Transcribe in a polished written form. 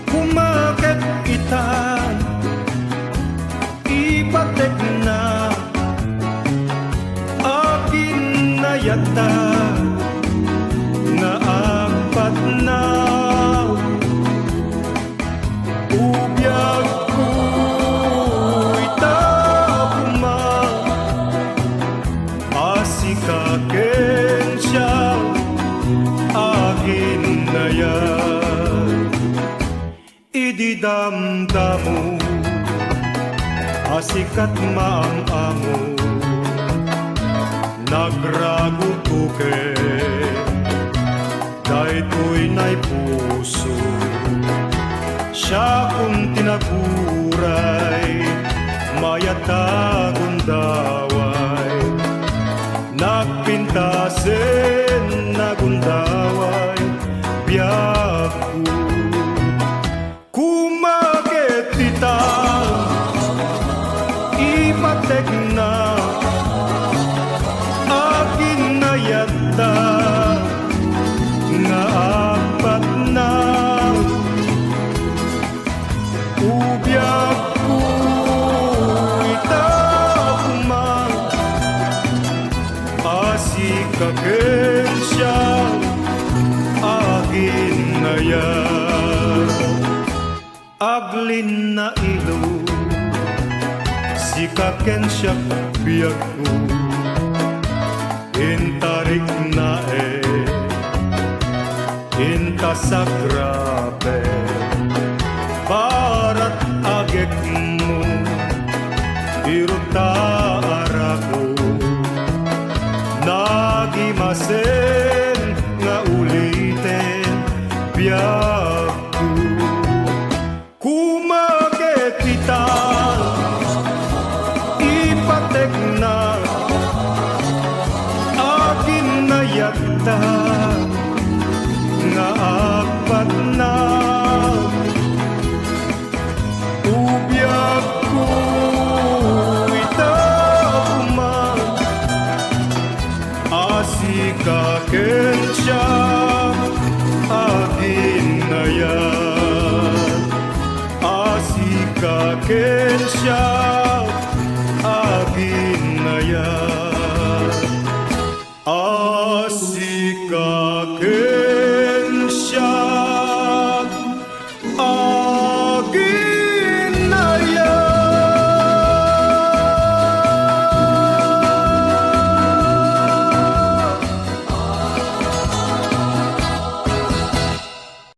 Kumagat kita, ipatek na akin na yata nga apat na ubiyag ko'y tapuma asikaken siya akin na yan ididamdamo asikat maang-amo nagragutuke daytoy na'y puso siya kung tinaguray mayatagon daway nagpintasen nagundaway biyaku kumaget kita ipatek na akin na yata nga apat na ubiyag ko'y tapuma asikaken siya akin na yan aglin na ilo sikaken siya biyag ko intarik na inta sa grabe barat agek mo iruta arako nagimasen nga ulitin biyaku kumaget kita ipatek na akin na yata nga apat na ubiyag ko'y tapuma asikaken siya akin na yan asikaken siya